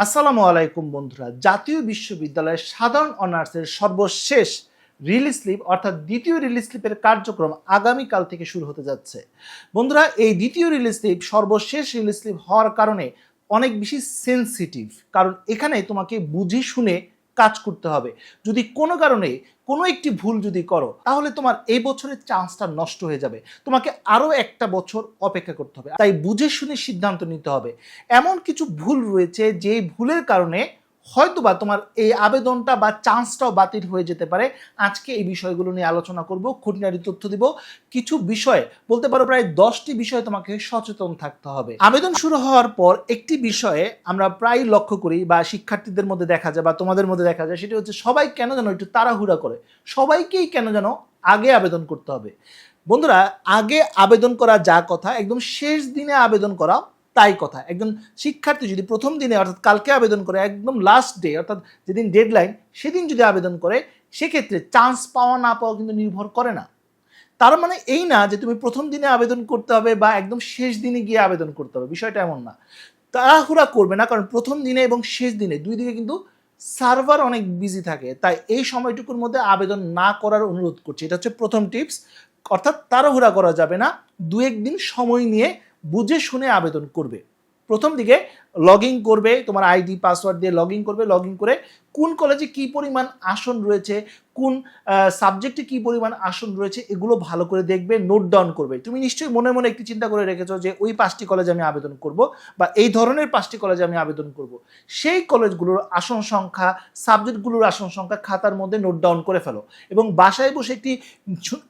আসসালামু আলাইকুম বন্ধুরা। জাতীয় বিশ্ববিদ্যালয়ের সাধারণ অনার্সের সর্বশেষ রিলিজ স্লিপ অর্থাৎ দ্বিতীয় রিলিজ স্লিপের কার্যক্রম আগামীকাল থেকে শুরু হতে যাচ্ছে। বন্ধুরা, এই দ্বিতীয় রিলিজ স্লিপ সর্বশেষ রিলিজ স্লিপ হওয়ার কারণে অনেক বেশি সেনসিটিভ, কারণ এখানে তোমাকে বুঝে শুনে কাজ করতে হবে। যদি কোনো কারণে কোনো একটি ভুল যদি করো, তাহলে তোমার এই বছরের চান্সটা নষ্ট হয়ে যাবে। তোমাকে আরও একটা বছর অপেক্ষা করতে হবে। তাই বুঝে শুনে সিদ্ধান্ত নিতে হবে। এমন কিছু ভুল রয়েছে যে ভুলের কারণে হয়তোবা তোমার এই আবেদনটা বা চান্সটাও বাতিল হয়ে যেতে পারে। আজকে এই বিষয়গুলো নিয়ে আলোচনা করব, খুঁটিনাটি তথ্য দিব। কিছু বিষয় বলতে পারো প্রায় 10টি বিষয়ে তোমাকে সচেতন থাকতে হবে। আবেদন শুরু হওয়ার পর একটি বিষয়ে আমরা প্রায় লক্ষ্য করি বা শিক্ষার্থীদের মধ্যে দেখা যায় বা তোমাদের মধ্যে দেখা যায়, সেটি হচ্ছে সবাই কেন যেন একটু তাড়াহুড়া করে, সবাইকেই কেন যেন আগে আবেদন করতে হবে। বন্ধুরা, আগে আবেদন করা যা কথা, একদম শেষ দিনে আবেদন করা তাই কথা। একজন শিক্ষার্থী যদি প্রথম দিনে অর্থাৎ কালকে আবেদন করে, একদম লাস্ট ডে অর্থাৎ যেদিন ডেডলাইন সেদিন যদি আবেদন করে, সেক্ষেত্রে চান্স পাওয়া না পাওয়া কিন্তু নির্ভর করে না। তার মানে এই না যে তুমি প্রথম দিনে আবেদন করতে হবে বা একদম শেষ দিনে গিয়ে আবেদন করতে হবে, বিষয়টা এমন না। তাড়াহুড়া করবে না, কারণ প্রথম দিনে এবং শেষ দিনে দুই দিকে কিন্তু সার্ভার অনেক বিজি থাকে। তাই এই সময়টুকুর মধ্যে আবেদন না করার অনুরোধ করছি। এটা হচ্ছে প্রথম টিপস। অর্থাৎ তাড়াহুড়া করা যাবে না, দু একদিন সময় নিয়ে বুঝে শুনে আবেদন করবে। প্রথম দিকে লগ ইন করবে, তোমার আইডি পাসওয়ার্ড দিয়ে লগ ইন করবে। লগ ইন করে কোন কলেজে কী পরিমাণ আসন রয়েছে, কোন সাবজেক্টে কী পরিমাণ আসন রয়েছে, এগুলো ভালো করে দেখবে, নোট ডাউন করবে। তুমি নিশ্চয়ই মনে মনে একটি চিন্তা করে রেখেছো যে ওই 5টি কলেজে আমি আবেদন করব বা এই ধরনের 5টি কলেজে আমি আবেদন করব। সেই কলেজগুলোর আসন সংখ্যা, সাবজেক্টগুলোর আসন সংখ্যা খাতার মধ্যে নোট ডাউন করে ফেলো এবং বাসায় বসে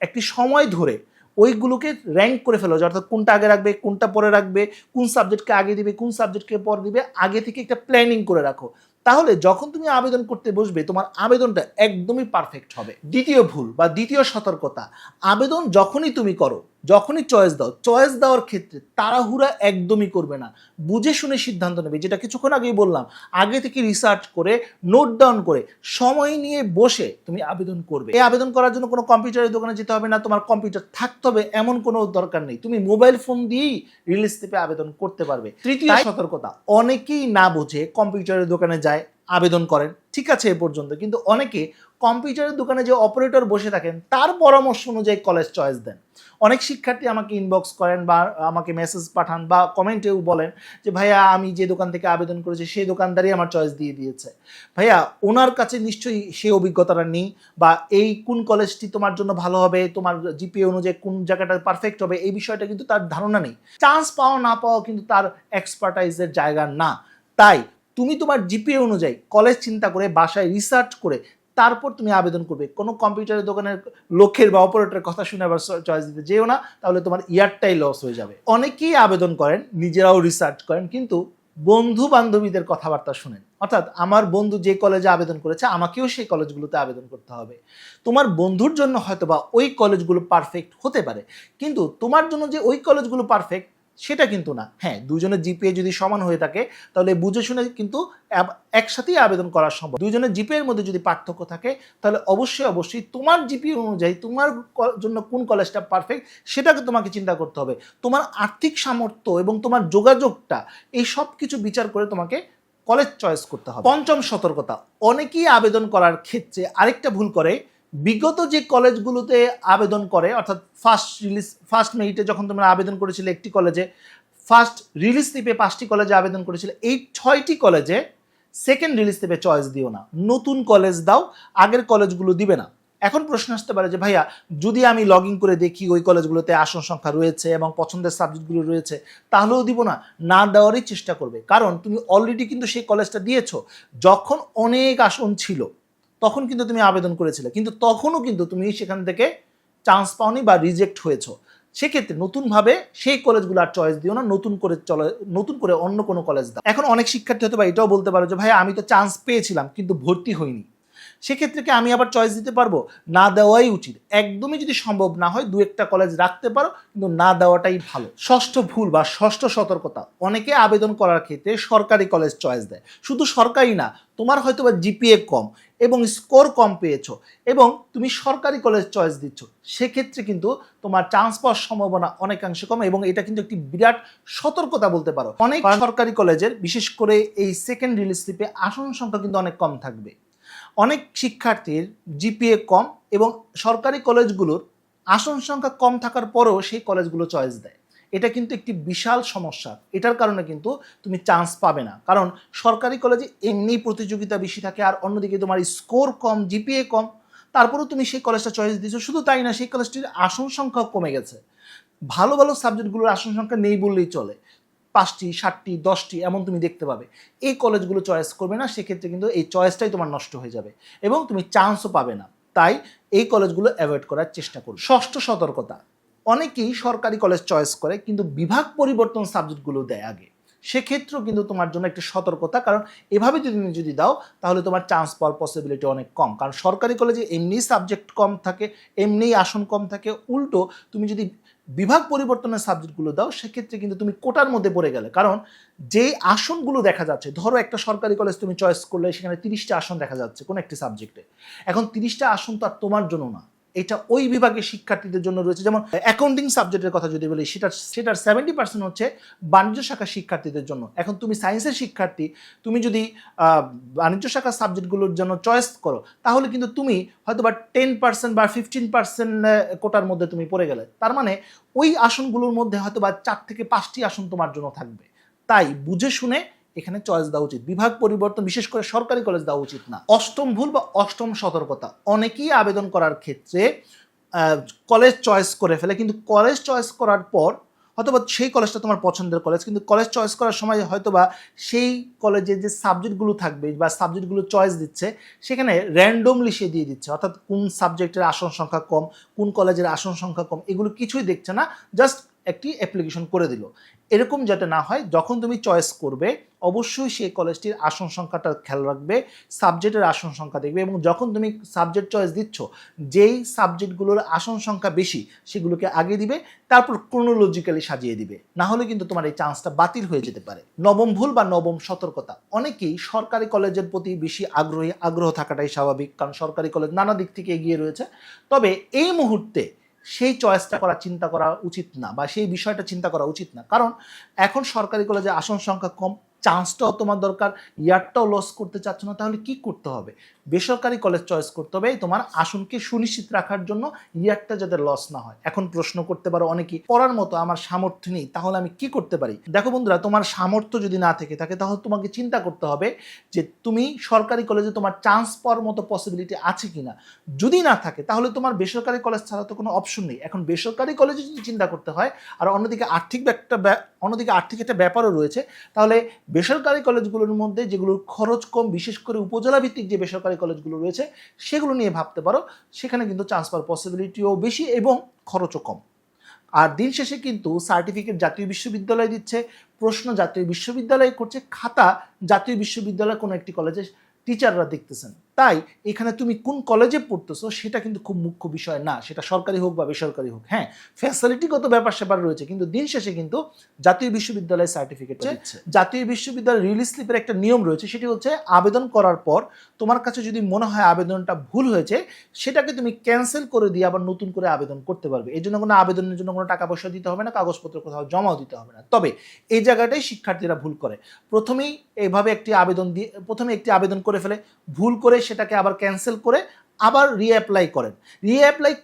একটি সময় ধরে ওইগুলোকে র্যাঙ্ক করে ফেলো, অর্থাৎ কোনটা আগে রাখবে, কোনটা পরে রাখবে, কোন সাবজেক্টকে আগে দিবে, কোন সাবজেক্টকে পরে দিবে, আগে থেকে একটা প্ল্যানিং করে রাখো। তাহলে যখন তুমি আবেদন করতে বসবে, তোমার আবেদনটা একদমই পারফেক্ট হবে। দ্বিতীয় ভুল বা দ্বিতীয় সতর্কতা, আবেদন যখনই তুমি করো, যখনই চয়েস দাও, চয়েস দেওয়ার ক্ষেত্রে তাড়াহুড়া একদমই করবে না, বুঝে শুনে সিদ্ধান্ত নেবে। যেটা কিছুক্ষণ আগেই বললাম, আগে থেকে রিসার্চ করে, নোট ডাউন করে, সময় নিয়ে বসে তুমি আবেদন করবে। এই আবেদন করার জন্য কোনো কম্পিউটারের দোকানে যেতে হবে না, তোমার কম্পিউটার থাকতে হবে এমন কোনো দরকার নেই। তুমি মোবাইল ফোন দিয়েই রিলিজ স্লিপে আবেদন করতে পারবে। তৃতীয় সতর্কতা, অনেকেই না বুঝে কম্পিউটারের দোকানে যায়, আবেদন করেন, ঠিক আছে এ পর্যন্ত, কিন্তু অনেকে কম্পিউটারের দোকানে যে অপারেটর বসে থাকেন তার পরামর্শ অনুযায়ী কলেজ চয়েস দেন। অনেক শিক্ষার্থী আমাকে ইনবক্স করেন বা আমাকে মেসেজ পাঠান বা কমেন্টেও বলেন যে ভাইয়া, আমি যে দোকান থেকে আবেদন করেছি সেই দোকানদারই আমার চয়েস দিয়ে দিয়েছে। ভাইয়া, ওনার কাছে নিশ্চয়ই সেই অভিজ্ঞতাটা নেই বা এই কোন কলেজটি তোমার জন্য ভালো হবে, তোমার জিপিএ অনুযায়ী কোন জায়গাটা পারফেক্ট হবে, এই বিষয়টা কিন্তু তার ধারণা নেই। চান্স পাওয়া না পাওয়া কিন্তু তার এক্সপার্টাইজের জায়গা না। তাই তুমি তোমার জিপিএ অনুযায়ী কলেজ চিন্তা করে, বাসায় রিসার্চ করে তারপর তুমি আবেদন করবে। কোনো কম্পিউটারের দোকানের লোকের বা অপারেটরের কথা শুনে আবার চয়েস দিতে যেও না, তাহলে তোমার ইয়ারটাই লস হয়ে যাবে। অনেকেই আবেদন করেন, নিজেরাও রিসার্চ করেন, কিন্তু বন্ধু বান্ধবীদের কথাবার্তা শুনেন। অর্থাৎ আমার বন্ধু যে কলেজে আবেদন করেছে, আমাকেও সেই কলেজগুলোতে আবেদন করতে হবে। তোমার বন্ধুর জন্য হয়তোবা ওই কলেজগুলো পারফেক্ট হতে পারে, কিন্তু তোমার জন্য যে ওই কলেজগুলো পারফেক্ট সেটা কিন্তু না। হ্যাঁ, দুজনের জিপিএ যদি সমান হয়ে থাকে, তাহলে বুঝে শুনে কিন্তু একসাথেই আবেদন করা সম্ভব। দুজনের জিপিএর মধ্যে যদি পার্থক্য থাকে, তাহলে অবশ্যই তোমার জিপিএ অনুযায়ী তোমার জন্য কোন কলেজটা পারফেক্ট সেটাকে তোমাকে চিন্তা করতে হবে। তোমার আর্থিক সামর্থ্য এবং তোমার যোগাযোগটা, এই সব কিছু বিচার করে তোমাকে কলেজ চয়েস করতে হবে। পঞ্চম সতর্কতা, অনেকেই আবেদন করার ক্ষেত্রে আরেকটা ভুল করে। বিগত যে কলেজগুলোতে আবেদন করে, অর্থাৎ ফার্স্ট মেরিটে যখন তোমরা আবেদন করেছিলে একটি কলেজে, ফার্স্ট রিলিজ স্লিপে 5টি কলেজে আবেদন করেছিলে, এই 6টি কলেজে সেকেন্ড রিলিজ স্লিপে চয়েস দিও না, নতুন কলেজ দাও, আগের কলেজগুলো দিবে না। এখন প্রশ্ন আসতে পারে যে ভাইয়া, যদি আমি লগ ইন করে দেখি ওই কলেজগুলোতে আসন সংখ্যা রয়েছে এবং পছন্দের সাবজেক্টগুলো রয়েছে, তাহলেও দিব না? না দেওয়ারই চেষ্টা করবে, কারণ তুমি অলরেডি কিন্তু সেই কলেজটা দিয়েছো। যখন অনেক আসন ছিল তখন কিন্তু তুমি আবেদন করেছিলে, কিন্তু তখনও কিন্তু তুমি সেখান থেকে চান্স পাওনি বা রিজেক্ট হয়েছো। সেক্ষেত্রে নতুনভাবে সেই কলেজগুলো আর চয়েস দিও না, নতুন করে অন্য কোনো কলেজ দাও। এখন অনেক শিক্ষার্থী হয়তো বা এটাও বলতে পারো যে ভাই, আমি তো চান্স পেয়েছিলাম কিন্তু ভর্তি হইনি। সেক্ষেত্রে কি আমি আবার চয়েস দিতে পারবো? না দেওয়াই উচিত। একদমই যদি সম্ভব না হয় দু একটা কলেজ রাখতে পারো, কিন্তু না দেওয়াটাই ভালো। ষষ্ঠ ভুল বা ষষ্ঠ সতর্কতা, অনেকে আবেদন করার ক্ষেত্রে সরকারি কলেজ চয়েস দেয়। শুধু সরকারি না, তোমার হয়তো বা জিপিএ কম এবং স্কোর কম পেয়েছো এবং তুমি সরকারি কলেজ চয়েস দিচ্ছ, সেক্ষেত্রে কিন্তু তোমার চান্স পাওয়ার সম্ভাবনা অনেকাংশে কম এবং এটা কিন্তু একটি বিরাট সতর্কতা বলতে পারো। অনেক সরকারি কলেজের বিশেষ করে এই সেকেন্ড রিলিজ স্লিপে আসন সংখ্যা কিন্তু অনেক কম থাকবে। অনেক শিক্ষার্থীর জিপিএ কম এবং সরকারি কলেজগুলোর আসন সংখ্যা কম থাকার পরেও সেই কলেজগুলো চয়েস দেয়। এটা কিন্তু একটি বিশাল সমস্যা। এটার কারণে কিন্তু তুমি চান্স পাবে না, কারণ সরকারি কলেজে এমনি প্রতিযোগিতা বেশি থাকে, আর অন্যদিকে তোমার স্কোর কম, জিপিএ কম, তারপরেও তুমি সেই কলেজটা চয়েস দিচ্ছ। শুধু তাই না, সেই কলেজটির আসন সংখ্যাও কমে গেছে। ভালো ভালো সাবজেক্টগুলোর আসন সংখ্যা নেই বললেই চলে, 5টি 7টি 10টি এমন তুমি দেখতে পাবে। এই কলেজগুলো চয়েস করবে না, সেক্ষেত্রে কিন্তু এই চয়েসটাই তোমার নষ্ট হয়ে যাবে এবং তুমি চান্সও পাবে না। তাই এই কলেজগুলো অ্যাভয়েড করার চেষ্টা করো। ষষ্ঠ সতর্কতা, অনেকেই সরকারি কলেজ চয়েস করে কিন্তু বিভাগ পরিবর্তন সাবজেক্টগুলো দেয় আগে। সেক্ষেত্রেও কিন্তু তোমার জন্য একটি সতর্কতা, কারণ এভাবে যদি দাও তাহলে তোমার চান্স পাওয়ার পসিবিলিটি অনেক কম, কারণ সরকারি কলেজে এমনিই সাবজেক্ট কম থাকে, এমনিই আসন কম থাকে। উল্টো তুমি যদি বিভাগ পরিবর্তনের সাবজেক্টগুলো দাও, সেক্ষেত্রে কিন্তু তুমি কোটার মধ্যে পড়ে গেলে, কারণ যেই আসনগুলো দেখা যাচ্ছে, ধরো একটা সরকারি কলেজ তুমি চয়েস করলে, সেখানে 30টা আসন দেখা যাচ্ছে কোনো একটি সাবজেক্টে। এখন 30টা আসন তো আর তোমার জন্য না, এটা ওই বিভাগের শিক্ষার্থীদের জন্য রয়েছে। যেমন অ্যাকাউন্টিং সাবজেক্টের কথা যদি বলি, সেটার 70% হচ্ছে বাণিজ্য শাখার শিক্ষার্থীদের জন্য। এখন তুমি সায়েন্সের শিক্ষার্থী, তুমি যদি বাণিজ্য শাখার সাবজেক্টগুলোর জন্য চয়েস করো, তাহলে কিন্তু তুমি হয়তো বা 10% বা 15% কোটার মধ্যে তুমি পড়ে গেলে। তার মানে ওই আসনগুলোর মধ্যে হয়তো বা 4 থেকে 5টি আসন তোমার জন্য থাকবে। তাই বুঝে শুনে এখানে চয়েস দেওয়া উচিত। বিভাগ পরিবর্তন বিশেষ করে সরকারি কলেজ দেওয়া উচিত না। অষ্টম ভুল বা অষ্টম সতর্কতা, অনেকেই আবেদন করার ক্ষেত্রে কলেজ চয়েস করে ফেলে, কিন্তু কলেজ চয়েস করার পর হয়তোবা সেই কলেজটা তোমার পছন্দের কলেজ, কিন্তু কলেজ চয়েস করার সময় হয়তোবা সেই কলেজে যে সাবজেক্টগুলো থাকবে বা সাবজেক্টগুলো চয়েস দিচ্ছে, সেখানে র্যান্ডমলি সে দিয়ে দিচ্ছে। অর্থাৎ কোন সাবজেক্টের আসন সংখ্যা কম, কোন কলেজের আসন সংখ্যা কম, এগুলো কিছুই দেখছে না, জাস্ট একটি অ্যাপ্লিকেশন করে দিল। এরকম যাতে না হয়, যখন তুমি চয়েস করবে অবশ্যই সেই কলেজটির আসন সংখ্যাটা খেয়াল রাখবে, সাবজেক্টের আসন সংখ্যা দেখবে, এবং যখন তুমি সাবজেক্ট চয়েস দিচ্ছ, যেই সাবজেক্টগুলোর আসন সংখ্যা বেশি সেগুলোকে আগে দিবে, তারপর ক্রোনোলজিক্যালি সাজিয়ে দিবে। না হলে কিন্তু তোমার এই চান্সটা বাতিল হয়ে যেতে পারে। নবম ভুল বা নবম সতর্কতা, অনেকেই সরকারি কলেজের প্রতি বেশি আগ্রহ থাকাটাই স্বাভাবিক, কারণ সরকারি কলেজ নানা দিক থেকে এগিয়ে রয়েছে। তবে এই মুহূর্তে সেই চয়েসটা চিন্তা করা উচিত না, বা সেই বিষয়টা চিন্তা করা উচিত না, কারণ এখন সরকারি কলেজে আসন সংখ্যা কম, চান্সটাও তোমার দরকার, ইয়ারটাও লস করতে চাচ্ছ না, তাহলে কি করতে হবে? বেসরকারি কলেজ চয়েস করতে হবে তোমার আসনকে সুনিশ্চিত রাখার জন্য, ইয়ারটা যাতে লস না হয়। এখন প্রশ্ন করতে পারো অনেকেই, পড়ার মতো আমার সামর্থ্য নেই, তাহলে আমি কি করতে পারি? দেখো বন্ধুরা, তোমার সামর্থ্য যদি না থেকে থাকে, তাহলে তোমাকে চিন্তা করতে হবে যে তুমি সরকারি কলেজে তোমার চান্স পাওয়ার মতো পসিবিলিটি আছে কিনা। যদি না থাকে, তাহলে তোমার বেসরকারি কলেজ ছাড়া তো কোনো অপশন নেই। এখন বেসরকারি কলেজে যদি চিন্তা করতে হয়, আর অন্যদিকে আর্থিক একটা ব্যাপারও রয়েছে, তাহলে বেসরকারি কলেজগুলোর মধ্যে যেগুলোর খরচ কম, বিশেষ করে উপজেলা ভিত্তিক যে বেসরকারি কলেজগুলো রয়েছে, সেগুলো নিয়ে ভাবতে পারো। সেখানে কিন্তু চান্স পাওয়ার পসিবিলিটিও বেশি এবং খরচও কম। আর দিন শেষে কিন্তু সার্টিফিকেট জাতীয় বিশ্ববিদ্যালয় দিচ্ছে, প্রশ্ন জাতীয় বিশ্ববিদ্যালয় করছে, খাতা জাতীয় বিশ্ববিদ্যালয় কোনো একটি কলেজে টিচাররা দেখতেছেন। তাই এখানে তুমি কোন কলেজে পড়তেছো সেটা কিন্তু খুব মুখ্য বিষয় না, সেটা সরকারি হোক বা বেসরকারি হোক। হ্যাঁ, ফ্যাসিলিটিগত ব্যাপার স্যাপার রয়েছে, কিন্তু দিন শেষে কিন্তু জাতীয় বিশ্ববিদ্যালয়ের সার্টিফিকেট দিচ্ছে। জাতীয় বিশ্ববিদ্যালয়ের রিলিজ স্লিপের একটা নিয়ম রয়েছে, সেটি হচ্ছে আবেদন করার পর তোমার কাছে যদি মনে হয় আবেদনটা ভুল হয়েছে, সেটাকে তুমি ক্যান্সেল করে দিয়ে আবার নতুন করে আবেদন করতে পারবে। এই জন্য কোনো আবেদনের জন্য কোনো টাকা পয়সা দিতে হবে না, কাগজপত্র কোথাও জমাও দিতে হবে না। তবে এই জায়গাটাই শিক্ষার্থীরা ভুল করে, প্রথমেই একটি আবেদন করে ফেলে, ভুল করে সেটাকে আবার ক্যান্সেল করে আবার রিঅ্যাপ্লাই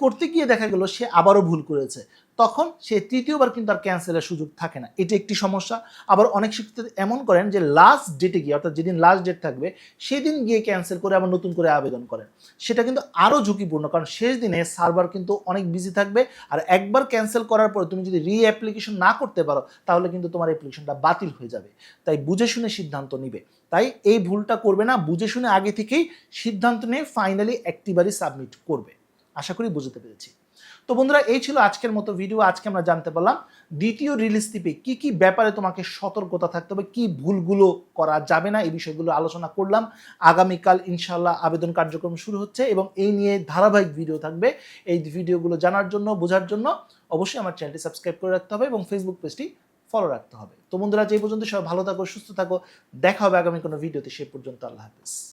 করতে গিয়ে দেখা গেল সে আবারও ভুল করেছে, তখন সে তৃতীয়বার কিন্তু আর ক্যান্সেলের সুযোগ থাকে না। এটি একটি সমস্যা। আবার অনেক শিক্ষার্থী এমন করেন যে লাস্ট ডেটে গিয়ে, অর্থাৎ যেদিন লাস্ট ডেট থাকবে সেদিন গিয়ে ক্যান্সেল করে আবার নতুন করে আবেদন করেন। সেটা কিন্তু আরও ঝুঁকিপূর্ণ, কারণ শেষ দিনে সার্ভার কিন্তু অনেক বিজি থাকবে, আর একবার ক্যান্সেল করার পর তুমি যদি অ্যাপ্লিকেশন না করতে পারো, তাহলে কিন্তু তোমার অ্যাপ্লিকেশনটা বাতিল হয়ে যাবে। তাই বুঝে শুনে সিদ্ধান্ত নিবে। তাই এই ভুলটা করবে না, বুঝে শুনে আগে থেকেই সিদ্ধান্ত নিয়ে ফাইনালি একটিবারই সাবমিট করবে। আশা করি বুঝতে পেরেছি। তো বন্ধুরা, এই ছিল আজকের মতো ভিডিও। আজকে আমরা জানতে পারলাম দ্বিতীয় রিলিজ স্লিপে কি কি ব্যাপারে তোমাকে সতর্কতা থাকতে হবে, কি ভুলগুলো করা যাবে না, এই বিষয়গুলো আলোচনা করলাম। আগামীকাল ইনশাআল্লাহ আবেদন কার্যক্রম শুরু হচ্ছে এবং এই নিয়ে ধারাবাহিক ভিডিও থাকবে। এই ভিডিওগুলো জানার জন্য, বোঝার জন্য অবশ্যই আমার চ্যানেলটি সাবস্ক্রাইব করে রাখতে হবে এবং ফেসবুক পেজটি ফলো রাখতে হবে। তো বন্ধুরা, যে পর্যন্ত সবাই ভালো থাকো, সুস্থ থাকো, দেখা হবে আগামী কোনো ভিডিওতে। সে পর্যন্ত আল্লাহ হাফেজ।